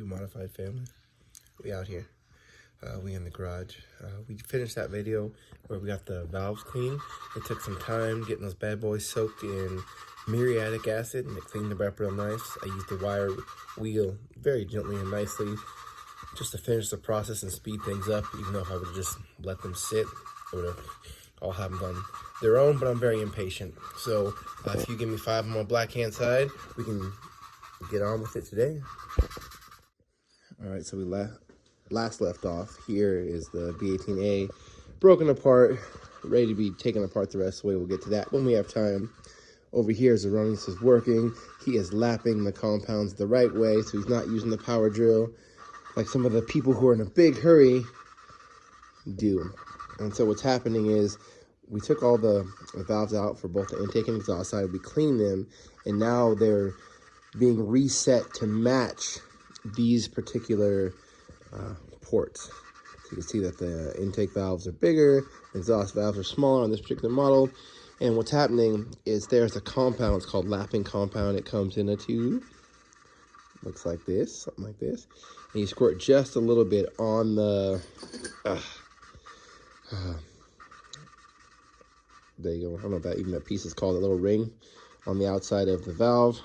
2 modified family. We out here. We in the garage. We finished that video where we got the valves clean. It took some time getting those bad boys soaked in muriatic acid, and it cleaned them up real nice. I used the wire wheel very gently and nicely just to finish the process and speed things up. Even though if I would have just let them sit, it would have all happened on their own, but I'm very impatient. So if you give me 5 on my black hand side, we can get on with it today. All right, so we last left off. Here is the B18A broken apart, ready to be taken apart the rest of the way. We'll get to that when we have time. Over here is the Ronnie's is working. He is lapping the compounds the right way, so he's not using the power drill like some of the people who are in a big hurry do. And so what's happening is we took all the valves out for both the intake and exhaust side. We cleaned them, and now they're being reset to match these particular ports. So you can see that the intake valves are bigger, exhaust valves are smaller on this particular model. And what's happening is there's a compound, it's called lapping compound. It comes in a tube, looks like this, something like this. And you squirt just a little bit on the, there you go. I don't know if that even that piece is called, a little ring on the outside of the valve.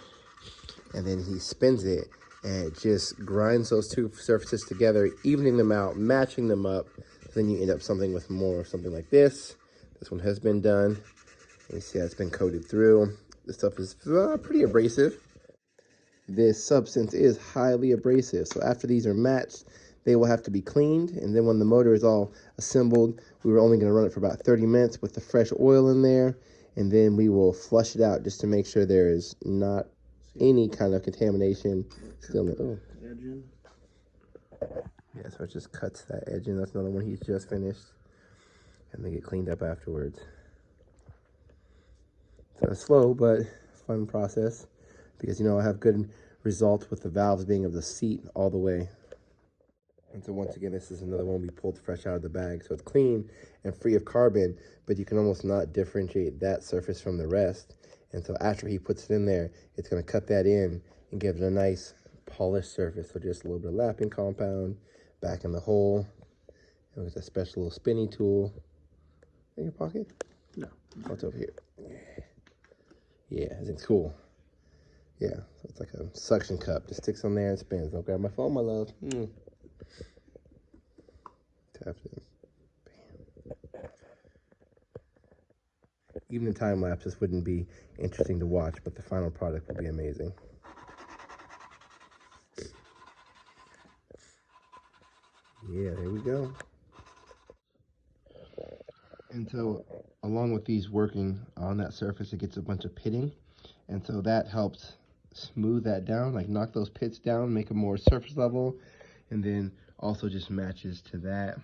And then he spins it, and it just grinds those two surfaces together, evening them out, matching them up. Then you end up something with something like this. This one has been done. You see how it's been coated through. This stuff is pretty abrasive. This substance is highly abrasive. So after these are matched, they will have to be cleaned. And then when the motor is all assembled, we were only going to run it for about 30 minutes with the fresh oil in there. And then we will flush it out just to make sure there is not any kind of contamination still in it. Yeah, so it just cuts that edge in. That's another one he's just finished. And they get cleaned up afterwards. So it's slow, but fun process. Because, I have good results with the valves being able to seat all the way. And so once again, this is another one we pulled fresh out of the bag. So it's clean and free of carbon, but you can almost not differentiate that surface from the rest. And so after he puts it in there, it's going to cut that in and give it a nice polished surface. So just a little bit of lapping compound back in the hole. And with a special little spinny tool. In your pocket? No. Oh, it's over here. Yeah, it's cool. Yeah, so it's like a suction cup. Just sticks on there and spins. Don't grab my phone, my love. Tap in. Bam. Even the time lapses wouldn't be interesting to watch, but the final product will be amazing. Yeah, there we go. And so along with these working on that surface, it gets a bunch of pitting. And so that helps smooth that down, like knock those pits down, make them more surface level, and then also just matches to that.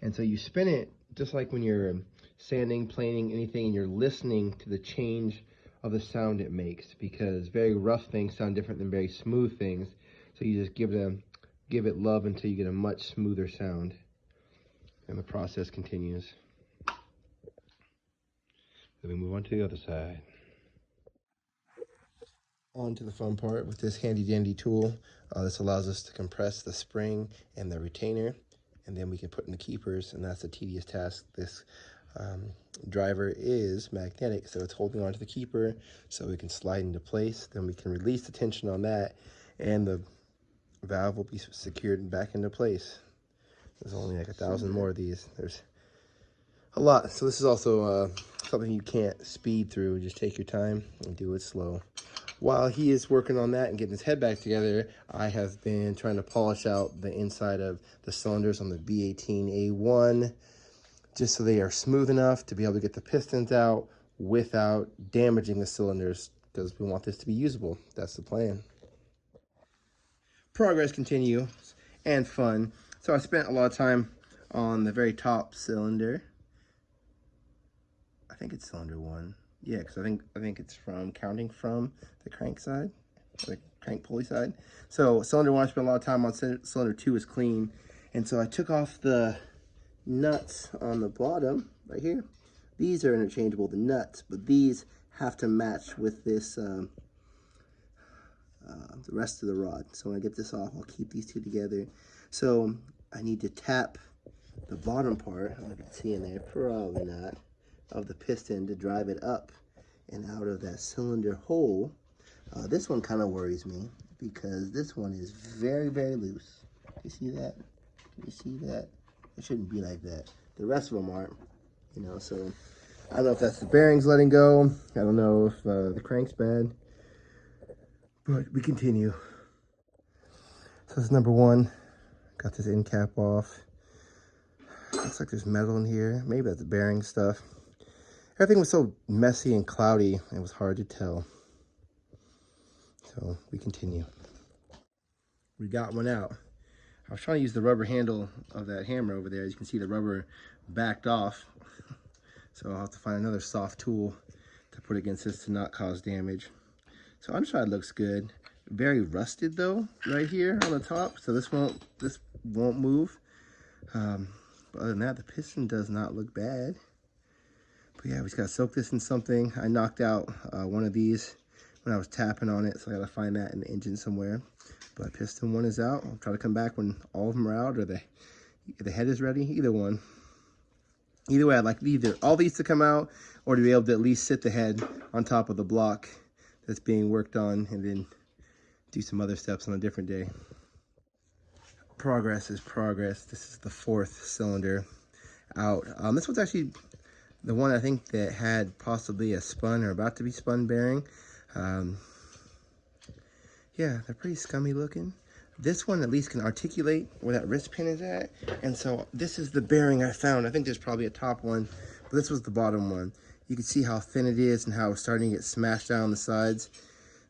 And so you spin it just like when you're sanding, planing, anything, and you're listening to the change of the sound it makes, because very rough things sound different than very smooth things. So you just give it love until you get a much smoother sound, and the process continues. Then we move on to the other side. On to the fun part with this handy dandy tool. This allows us to compress the spring and the retainer, and then we can put in the keepers, and that's a tedious task. This driver is magnetic, so it's holding on to the keeper so it can slide into place. Then we can release the tension on that, and the valve will be secured back into place. There's only like 1,000 more of these. There's a lot. So this is also something you can't speed through. Just take your time and do it slow. While he is working on that and getting his head back together, I have been trying to polish out the inside of the cylinders on the B18A1, just so they are smooth enough to be able to get the pistons out without damaging the cylinders, because we want this to be usable. That's the plan. Progress continues and fun. So I spent a lot of time on the very top cylinder. I think it's cylinder 1. Yeah, because I think it's counting from the crank side, the crank pulley side. So cylinder 1, I spent a lot of time on. Cylinder 2 is clean. And so I took off the nuts on the bottom right here. These are interchangeable, the nuts, but these have to match with this the rest of the rod. So when I get this off, I'll keep these two together. So I need to tap the bottom part, I don't know if you can see in there, probably not, of the piston to drive it up and out of that cylinder hole. This one kind of worries me because this one is very, very loose. You see that? You see that? It shouldn't be like that. The rest of them aren't, you know, so I don't know if that's the bearings letting go. I don't know if the crank's bad, but we continue. So this is number one. Got this end cap off. Looks like there's metal in here. Maybe that's the bearing stuff. Everything was so messy and cloudy, it was hard to tell. So we continue. We got one out. I was trying to use the rubber handle of that hammer over there. As you can see, the rubber backed off. So I'll have to find another soft tool to put against this to not cause damage. So underside looks good. Very rusted though, right here on the top. So this won't move. But other than that, the piston does not look bad. But yeah, we just gotta soak this in something. I knocked out one of these when I was tapping on it, so I gotta find that in the engine somewhere. But piston one is out. I'll try to come back when all of them are out, or the head is ready. Either one. Either way, I'd like either all these to come out, or to be able to at least sit the head on top of the block that's being worked on, and then do some other steps on a different day. Progress is progress. This is the fourth cylinder out. This one's actually the one I think that had possibly a spun or about to be spun bearing. Yeah, they're pretty scummy looking. This one at least can articulate where that wrist pin is at. And so this is the bearing I found. I think there's probably a top one, but this was the bottom one. You can see how thin it is and how it's starting to get smashed down the sides.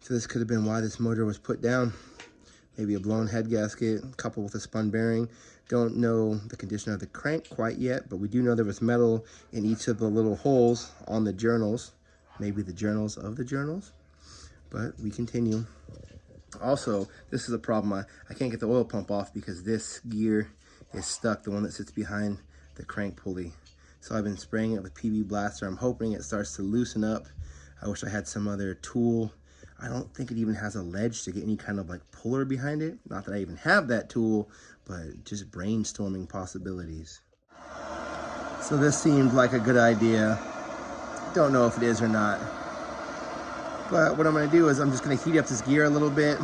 So this could have been why this motor was put down. Maybe a blown head gasket coupled with a spun bearing. Don't know the condition of the crank quite yet, but we do know there was metal in each of the little holes on the journals. Maybe the journals of the journals, but we continue. Also, this is a problem. I can't get the oil pump off because this gear is stuck, the one that sits behind the crank pulley. So I've been spraying it with PB Blaster. I'm hoping it starts to loosen up. I wish I had some other tool. I don't think it even has a ledge to get any kind of like puller behind it. Not that I even have that tool, but just brainstorming possibilities. So this seemed like a good idea. Don't know if it is or not. But what I'm gonna do is I'm just gonna heat up this gear a little bit.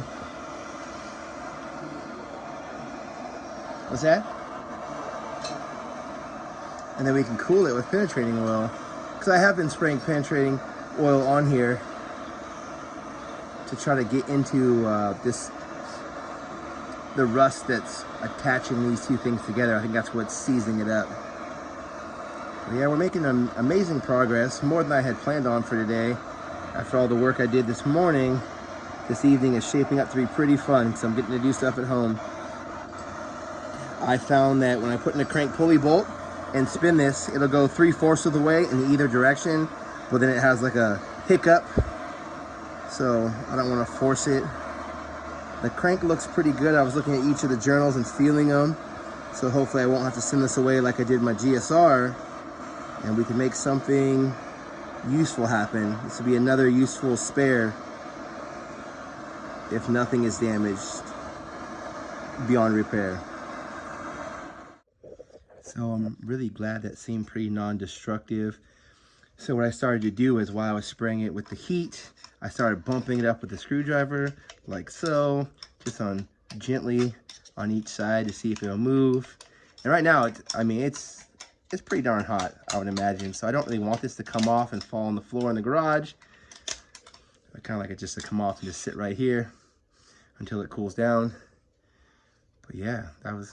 What's that? And then we can cool it with penetrating oil. Because I have been spraying penetrating oil on here to try to get into the rust that's attaching these two things together. I think that's what's seizing it up. But yeah, we're making amazing progress, more than I had planned on for today. After all the work I did this morning, this evening is shaping up to be pretty fun because I'm getting to do stuff at home. I found that when I put in a crank pulley bolt and spin this, it'll go 3/4 of the way in either direction, but then it has like a hiccup. So I don't want to force it. The crank looks pretty good. I was looking at each of the journals and feeling them. So hopefully I won't have to send this away like I did my GSR, and we can make something useful happen. This will be another useful spare if nothing is damaged beyond repair. So I'm really glad that seemed pretty non-destructive. So what I started to do is while I was spraying it with the heat, I started bumping it up with the screwdriver like so, just gently on each side to see if it'll move. And right now, it's pretty darn hot, I would imagine. So I don't really want this to come off and fall on the floor in the garage. I kind of like it just to come off and just sit right here until it cools down. But yeah,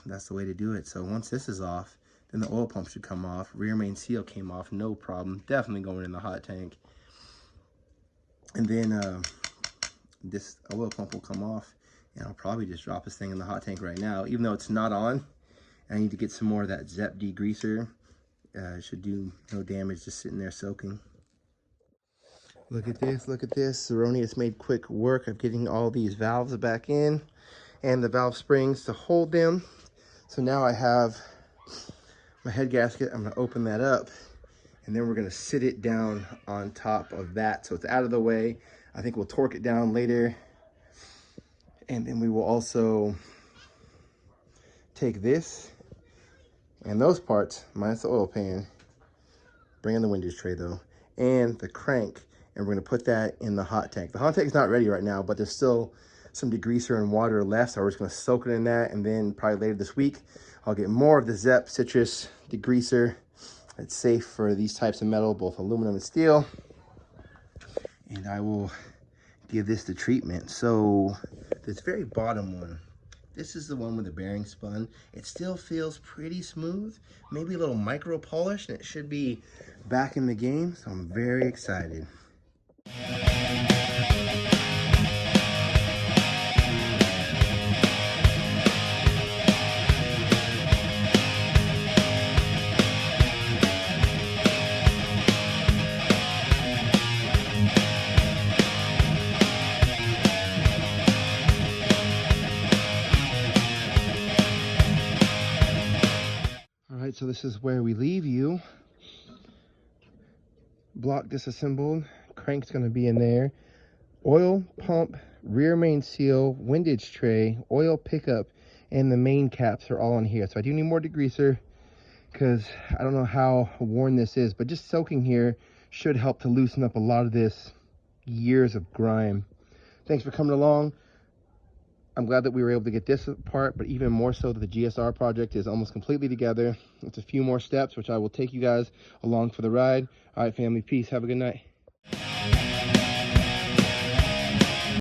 that's the way to do it. So once this is off, then the oil pump should come off. Rear main seal came off, no problem. Definitely going in the hot tank. And then this oil pump will come off, and I'll probably just drop this thing in the hot tank right now, even though it's not on. I need to get some more of that Zep degreaser. It should do no damage just sitting there soaking. Look at this, look at this. Erroneous made quick work of getting all these valves back in and the valve springs to hold them. So now I have my head gasket. I'm gonna open that up, and then we're gonna sit it down on top of that so it's out of the way. I think we'll torque it down later And then we will also take this and those parts, minus the oil pan, bring in the windage tray though, and the crank, and we're gonna put that in the hot tank. The hot tank's not ready right now, but there's still some degreaser and water left, so we're just gonna soak it in that, and then probably later this week, I'll get more of the Zep citrus degreaser. It's safe for these types of metal, both aluminum and steel. And I will give this the treatment. So this very bottom one, this is the one with the bearing spun. It still feels pretty smooth, maybe a little micro polish, and it should be back in the game. So I'm very excited. All right, so this is where we leave you. Block disassembled, crank's gonna be in there. Oil pump, rear main seal, windage tray, oil pickup, and the main caps are all in here. So I do need more degreaser because I don't know how worn this is, but just soaking here should help to loosen up a lot of this years of grime. Thanks for coming along. I'm glad that we were able to get this apart, but even more so that the GSR project is almost completely together. It's a few more steps, which I will take you guys along for the ride. All right, family, peace. Have a good night.